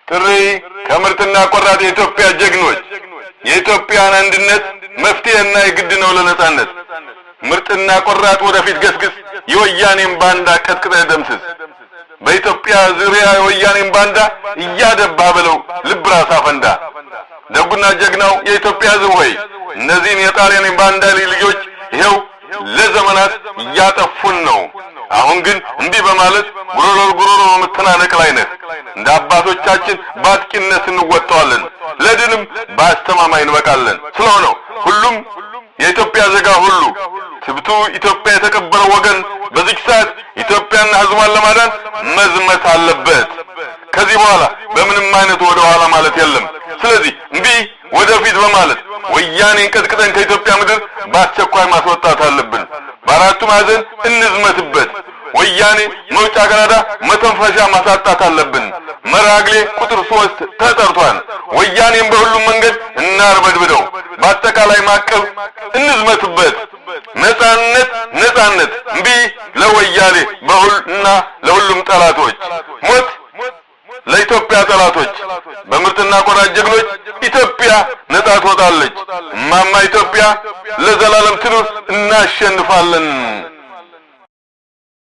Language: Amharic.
ጥሪ ከምርጥና ቆራጥ የኢትዮጵያ ጀግኖች የኢትዮጵያን አንድነት መፍትሄና የግድ ነው ለነጻነት ምርጥና ቆራጥ ወደፊት ገስግስ የወያኔን ባንዳ ቀጥቅጠህ ደምስስ በኢትዮጵያ ዙሪያ የወያኔን ባንዳ እያደባ በለው ልብ ራስ አፈንዳ ደጉና ጀግናው የኢትዮጵያ ሕዝብ ሆይ እነዚህን የጣሊያን ባንዳ ልጆች ይሄው ለዘመናት እያጠፉን ነው አሁን ግን እንዲህ በማለት ጉሮሮ መተናነቅ ላይ ነህ እንደ አባቶቻችን ባጥቂነት እንወጣዋለን ለድልም ባስተማማኝ እንበቃለን ስለሆነው ሁሉም የኢትዮጵያ ዜጋ ሁሉ ትብቱ ኢትዮጵያ የተቀበለው ወገን በዚህ ሰዓት ኢትዮጵያና ሕዝቧን ለማዳን መዝመት አለበት ከዚህ በኋላ በምንም አይነት ወደ ኋላ ማለት የለም ስለዚህ እንዲህ ወደፊት በማለት ወያኔን ቀጥቅጠን ከኢትዮጵያ ምድር በአስቸኳይ ማስወጣት አለብን በአራቱ ማዕዘን እንዝመትበት ወያኔ መውጫ ቀዳዳ መተንፈሻ ማሳጣት አለብን መራግሌ ቁጥር 3 ተጠርቷል ወያኔን በሁሉም መንገድ እናርበድብደው በአጠቃላይ ማቀብ እንዝመትበት ነጻነት እንቢ ለወያኔ በሁሉና ለሁሉም ጠላቶች ሞት ለኢትዮጵያ ጠላቶች በምርጥና ቆራጥ ጀግኖች ኢትዮጵያ ነጻ ትወጣለች ማማ ኢትዮጵያ ለዘላለም ትኑር እናሸንፋለን